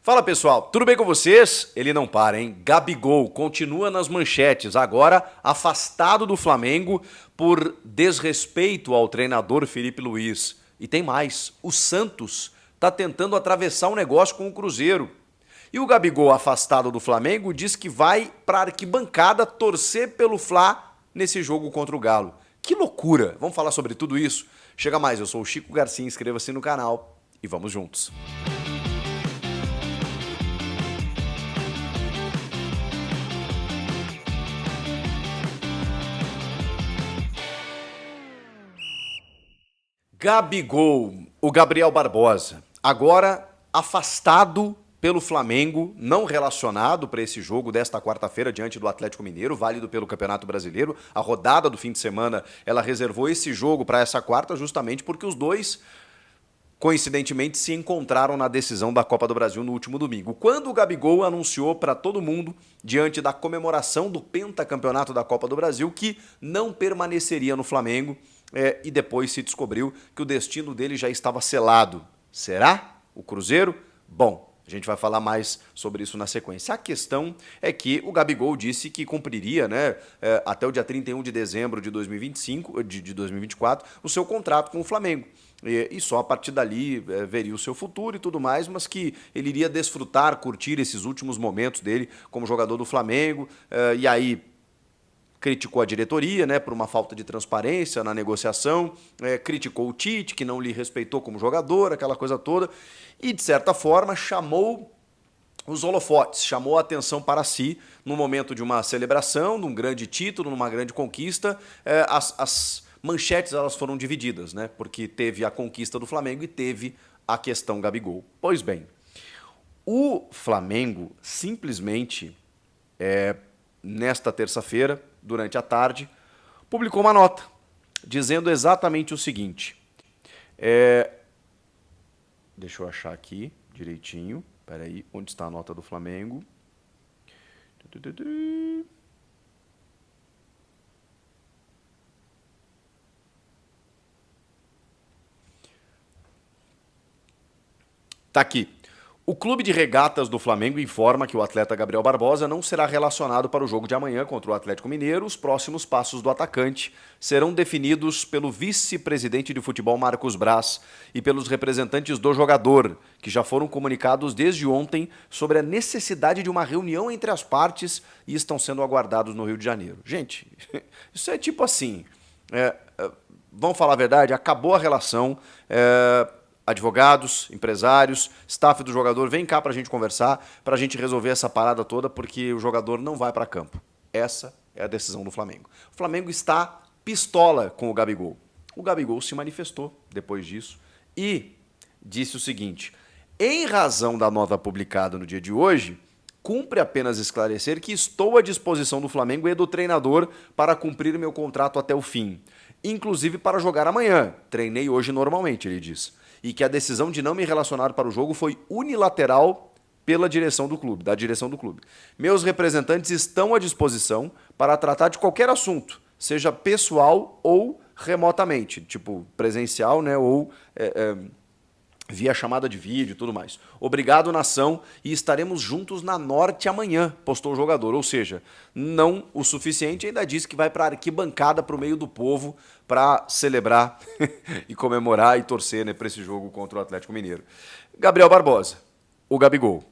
Fala pessoal, tudo bem com vocês? Ele não para, hein? Gabigol continua nas manchetes, agora afastado do Flamengo por desrespeito ao treinador Felipe Luiz. E tem mais, o Santos está tentando atravessar um negócio com o Cruzeiro. E o Gabigol, afastado do Flamengo, diz que vai para a arquibancada torcer pelo Fla nesse jogo contra o Galo. Que loucura! Vamos falar sobre tudo isso? Chega mais, eu sou o Chico Garcia, inscreva-se no canal e vamos juntos. Gabigol, o Gabriel Barbosa, agora afastado pelo Flamengo, não relacionado para esse jogo desta quarta-feira diante do Atlético Mineiro, válido pelo Campeonato Brasileiro. A rodada do fim de semana, ela reservou esse jogo para essa quarta justamente porque os dois, coincidentemente, se encontraram na decisão da Copa do Brasil no último domingo. Quando o Gabigol anunciou para todo mundo, diante da comemoração do pentacampeonato da Copa do Brasil, que não permaneceria no Flamengo, e depois se descobriu que o destino dele já estava selado. Será? O Cruzeiro? Bom, a gente vai falar mais sobre isso na sequência. A questão é que o Gabigol disse que cumpriria, até o dia 31 de dezembro de 2024, o seu contrato com o Flamengo. E só a partir dali veria o seu futuro e tudo mais, mas que ele iria desfrutar, curtir esses últimos momentos dele como jogador do Flamengo. E aí criticou a diretoria, por uma falta de transparência na negociação, criticou o Tite, que não lhe respeitou como jogador, aquela coisa toda, e, de certa forma, chamou os holofotes, chamou a atenção para si no momento de uma celebração, de um grande título, numa grande conquista. As manchetes elas foram divididas, porque teve a conquista do Flamengo e teve a questão Gabigol. Pois bem, o Flamengo simplesmente, nesta terça-feira, durante a tarde, publicou uma nota dizendo exatamente o seguinte. Deixa eu achar aqui direitinho. Espera aí, onde está a nota do Flamengo? Tá aqui. O Clube de Regatas do Flamengo informa que o atleta Gabriel Barbosa não será relacionado para o jogo de amanhã contra o Atlético Mineiro. Os próximos passos do atacante serão definidos pelo vice-presidente de futebol Marcos Braz e pelos representantes do jogador, que já foram comunicados desde ontem sobre a necessidade de uma reunião entre as partes e estão sendo aguardados no Rio de Janeiro. Gente, isso é tipo assim, vamos falar a verdade, acabou a relação, advogados, empresários, staff do jogador, vem cá pra gente conversar, pra gente resolver essa parada toda, porque o jogador não vai pra campo. Essa é a decisão do Flamengo. O Flamengo está pistola com o Gabigol. O Gabigol se manifestou depois disso e disse o seguinte: em razão da nota publicada no dia de hoje, cumpre apenas esclarecer que estou à disposição do Flamengo e do treinador para cumprir meu contrato até o fim, inclusive para jogar amanhã. Treinei hoje normalmente, ele diz. E que a decisão de não me relacionar para o jogo foi unilateral pela direção do clube, da direção do clube. Meus representantes estão à disposição para tratar de qualquer assunto, seja pessoal ou remotamente, tipo presencial, ou via chamada de vídeo e tudo mais. Obrigado, nação, e estaremos juntos na Norte amanhã, postou o jogador. Ou seja, não o suficiente, ainda disse que vai para a arquibancada, para o meio do povo, para celebrar e comemorar e torcer para esse jogo contra o Atlético Mineiro. Gabriel Barbosa, o Gabigol.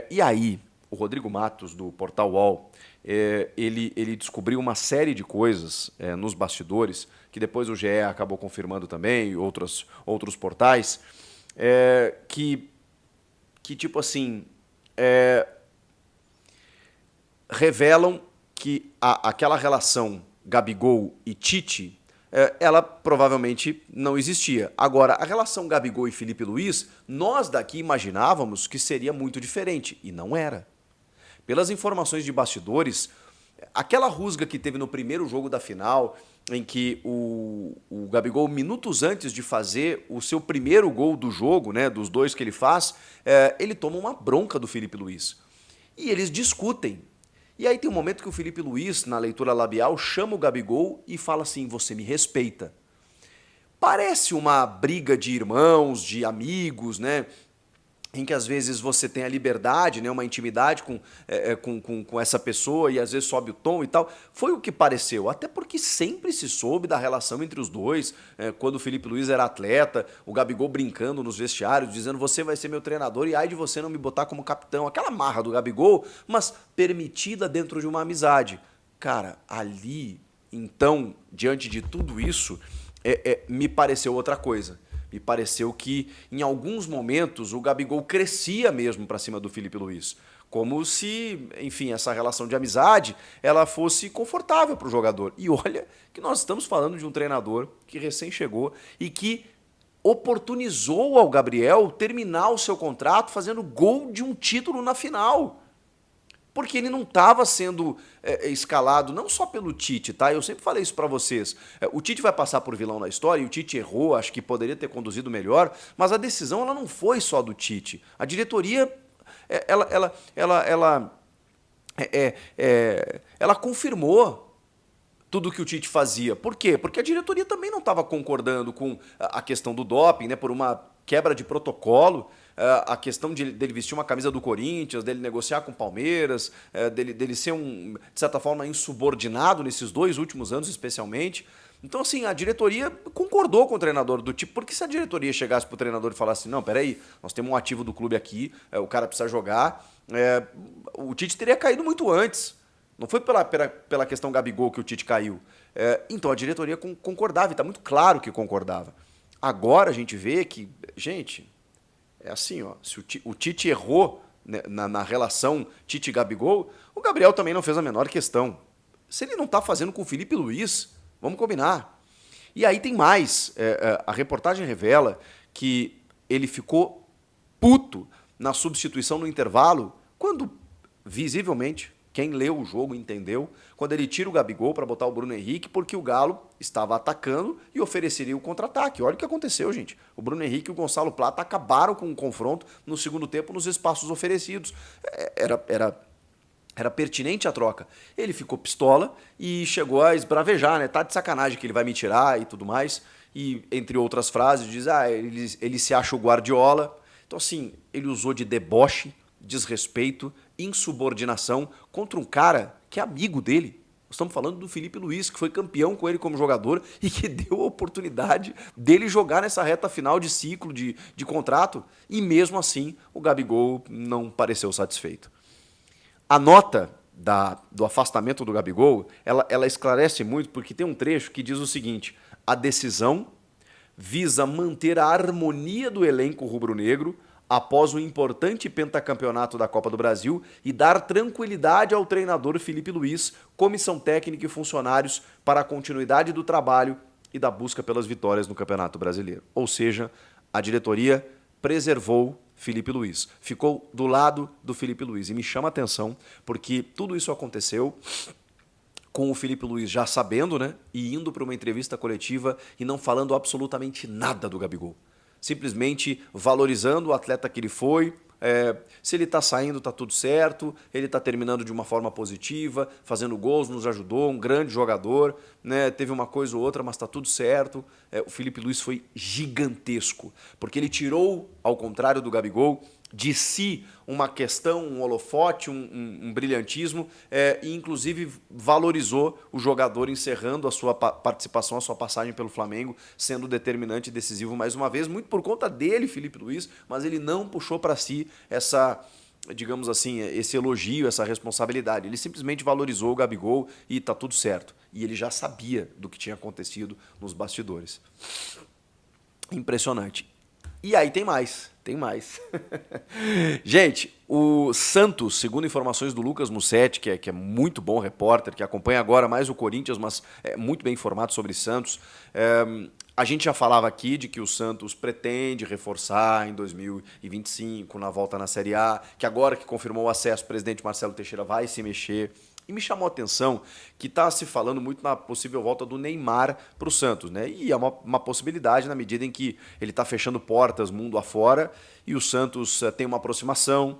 E aí, o Rodrigo Matos, do Portal UOL, ele descobriu uma série de coisas nos bastidores, que depois o GE acabou confirmando também, e outros portais, que tipo assim, revelam que aquela relação Gabigol e Tite, ela provavelmente não existia. Agora, a relação Gabigol e Felipe Luiz, nós daqui imaginávamos que seria muito diferente, e não era. Pelas informações de bastidores, aquela rusga que teve no primeiro jogo da final, em que o Gabigol, minutos antes de fazer o seu primeiro gol do jogo, dos dois que ele faz, ele toma uma bronca do Felipe Luiz. E eles discutem. E aí tem um momento que o Felipe Luiz, na leitura labial, chama o Gabigol e fala assim: você me respeita. Parece uma briga de irmãos, de amigos, em que às vezes você tem a liberdade, né, uma intimidade com essa pessoa e às vezes sobe o tom e tal. Foi o que pareceu, até porque sempre se soube da relação entre os dois, quando o Felipe Luiz era atleta, o Gabigol brincando nos vestiários, dizendo você vai ser meu treinador e ai de você não me botar como capitão. Aquela marra do Gabigol, mas permitida dentro de uma amizade. Cara, ali, então, diante de tudo isso, me pareceu outra coisa. Me pareceu que, em alguns momentos, o Gabigol crescia mesmo para cima do Felipe Luiz. Como se, enfim, essa relação de amizade ela fosse confortável para o jogador. E olha que nós estamos falando de um treinador que recém chegou e que oportunizou ao Gabriel terminar o seu contrato fazendo gol de um título na final. Porque ele não estava sendo escalado não só pelo Tite, tá? Eu sempre falei isso para vocês. O Tite vai passar por vilão na história e o Tite errou, acho que poderia ter conduzido melhor, mas a decisão ela não foi só do Tite. A diretoria, ela confirmou tudo que o Tite fazia. Por quê? Porque a diretoria também não estava concordando com a questão do doping, né? Por uma quebra de protocolo. A questão dele vestir uma camisa do Corinthians, dele negociar com o Palmeiras, dele ser de certa forma, insubordinado nesses 2 últimos anos, especialmente. Então, assim, a diretoria concordou com o treinador do tipo, porque se a diretoria chegasse pro treinador e falasse, não, peraí, nós temos um ativo do clube aqui, o cara precisa jogar, o Tite teria caído muito antes. Não foi pela questão Gabigol que o Tite caiu. Então a diretoria concordava, e está muito claro que concordava. Agora a gente vê que, gente, é assim, ó, se o Tite errou, né, na relação Tite-Gabigol, o Gabriel também não fez a menor questão. Se ele não está fazendo com o Felipe Luiz, vamos combinar. E aí tem mais. A reportagem revela que ele ficou puto na substituição no intervalo, quando, visivelmente, quem leu o jogo entendeu, quando ele tira o Gabigol para botar o Bruno Henrique, porque o Galo estava atacando e ofereceria o contra-ataque. Olha o que aconteceu, gente. O Bruno Henrique e o Gonçalo Plata acabaram com o confronto no segundo tempo nos espaços oferecidos. Era pertinente a troca. Ele ficou pistola e chegou a esbravejar, né? Tá de sacanagem que ele vai me tirar e tudo mais. E, entre outras frases, diz, ele se acha o Guardiola. Então, assim, ele usou de deboche, desrespeito, insubordinação contra um cara que é amigo dele. Nós estamos falando do Felipe Luiz, que foi campeão com ele como jogador e que deu a oportunidade dele jogar nessa reta final de ciclo, de contrato. E mesmo assim, o Gabigol não pareceu satisfeito. A nota do afastamento do Gabigol, ela esclarece muito, porque tem um trecho que diz o seguinte: a decisão visa manter a harmonia do elenco rubro-negro após o importante pentacampeonato da Copa do Brasil e dar tranquilidade ao treinador Felipe Luiz, comissão técnica e funcionários para a continuidade do trabalho e da busca pelas vitórias no Campeonato Brasileiro. Ou seja, a diretoria preservou Felipe Luiz, ficou do lado do Felipe Luiz. E me chama a atenção porque tudo isso aconteceu com o Felipe Luiz já sabendo, né, e indo para uma entrevista coletiva e não falando absolutamente nada do Gabigol. Simplesmente valorizando o atleta que ele foi. Se ele está saindo, está tudo certo. Ele está terminando de uma forma positiva, fazendo gols, nos ajudou, um grande jogador, né? Teve uma coisa ou outra, mas está tudo certo. O Felipe Luiz foi gigantesco, porque ele tirou, ao contrário do Gabigol, de si uma questão, um holofote, um brilhantismo, e inclusive valorizou o jogador encerrando a sua participação, a sua passagem pelo Flamengo, sendo determinante e decisivo mais uma vez, muito por conta dele, Felipe Luiz, mas ele não puxou para si essa, digamos assim, esse elogio, essa responsabilidade. Ele simplesmente valorizou o Gabigol e está tudo certo. E ele já sabia do que tinha acontecido nos bastidores. Impressionante. E aí tem mais. Gente, o Santos, segundo informações do Lucas Mussetti, que é muito bom repórter, que acompanha agora mais o Corinthians, mas é muito bem informado sobre Santos, a gente já falava aqui de que o Santos pretende reforçar em 2025, na volta na Série A, que agora que confirmou o acesso, o presidente Marcelo Teixeira vai se mexer. E me chamou a atenção que está se falando muito na possível volta do Neymar para o Santos, né? E é uma possibilidade na medida em que ele está fechando portas mundo afora e o Santos tem uma aproximação.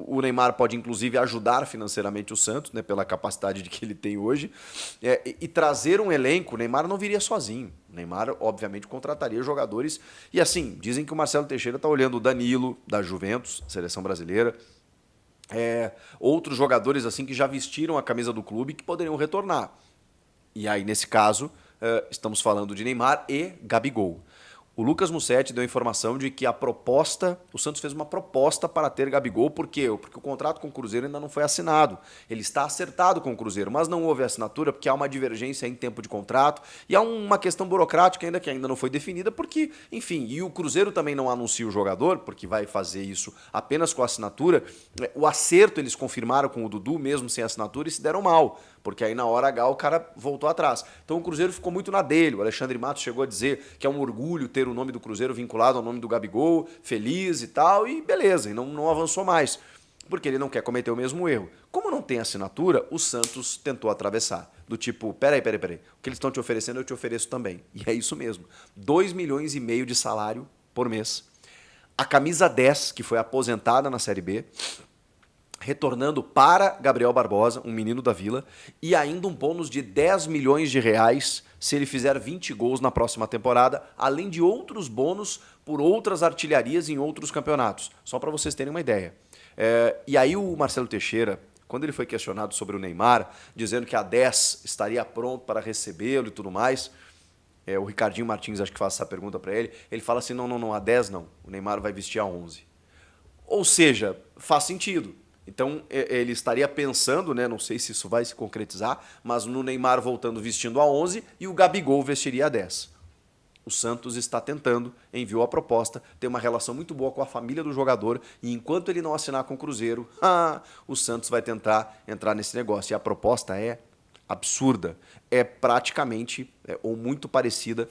o Neymar pode, inclusive, ajudar financeiramente o Santos, né, pela capacidade de que ele tem hoje, e trazer um elenco. O Neymar não viria sozinho. O Neymar, obviamente, contrataria jogadores. E assim, dizem que o Marcelo Teixeira está olhando o Danilo, da Juventus, seleção brasileira, outros jogadores assim que já vestiram a camisa do clube que poderiam retornar. E aí, nesse caso, estamos falando de Neymar e Gabigol. O Lucas Mussetti deu a informação de que o Santos fez uma proposta para ter Gabigol, por quê? Porque o contrato com o Cruzeiro ainda não foi assinado. Ele está acertado com o Cruzeiro, mas não houve assinatura porque há uma divergência em tempo de contrato e há uma questão burocrática ainda que ainda não foi definida, porque, enfim, e o Cruzeiro também não anuncia o jogador, porque vai fazer isso apenas com a assinatura. O acerto eles confirmaram com o Dudu, mesmo sem assinatura, e se deram mal, porque aí na hora H o cara voltou atrás. Então o Cruzeiro ficou muito na dele. O Alexandre Matos chegou a dizer que é um orgulho ter o nome do Cruzeiro vinculado ao nome do Gabigol, feliz e tal, e beleza, e não avançou mais, porque ele não quer cometer o mesmo erro. Como não tem assinatura, o Santos tentou atravessar, do tipo, peraí, o que eles estão te oferecendo eu te ofereço também. E é isso mesmo, 2,5 milhões de salário por mês. A camisa 10, que foi aposentada na Série B, retornando para Gabriel Barbosa, um menino da Vila, e ainda um bônus de 10 milhões de reais se ele fizer 20 gols na próxima temporada, além de outros bônus por outras artilharias em outros campeonatos. Só para vocês terem uma ideia. E aí o Marcelo Teixeira, quando ele foi questionado sobre o Neymar, dizendo que a 10 estaria pronto para recebê-lo e tudo mais, o Ricardinho Martins acho que faz essa pergunta para ele, ele fala assim, não, a 10 não, o Neymar vai vestir a 11. Ou seja, faz sentido. Então ele estaria pensando, né, não sei se isso vai se concretizar, mas no Neymar voltando vestindo a 11 e o Gabigol vestiria a 10. O Santos está tentando, enviou a proposta, tem uma relação muito boa com a família do jogador e enquanto ele não assinar com o Cruzeiro, o Santos vai tentar entrar nesse negócio. E a proposta é absurda, é praticamente ou muito parecida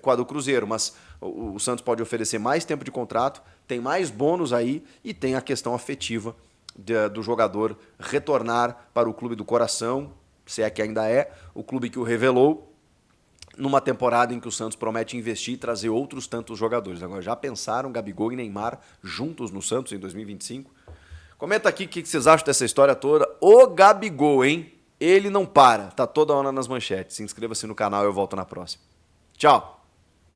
com a do Cruzeiro, mas o Santos pode oferecer mais tempo de contrato, tem mais bônus aí e tem a questão afetiva do jogador retornar para o clube do coração, se é que ainda é, o clube que o revelou, numa temporada em que o Santos promete investir e trazer outros tantos jogadores. Agora, já pensaram Gabigol e Neymar juntos no Santos em 2025? Comenta aqui o que vocês acham dessa história toda. O Gabigol, hein? Ele não para, tá toda hora nas manchetes. Se inscreva-se no canal e eu volto na próxima. Tchau!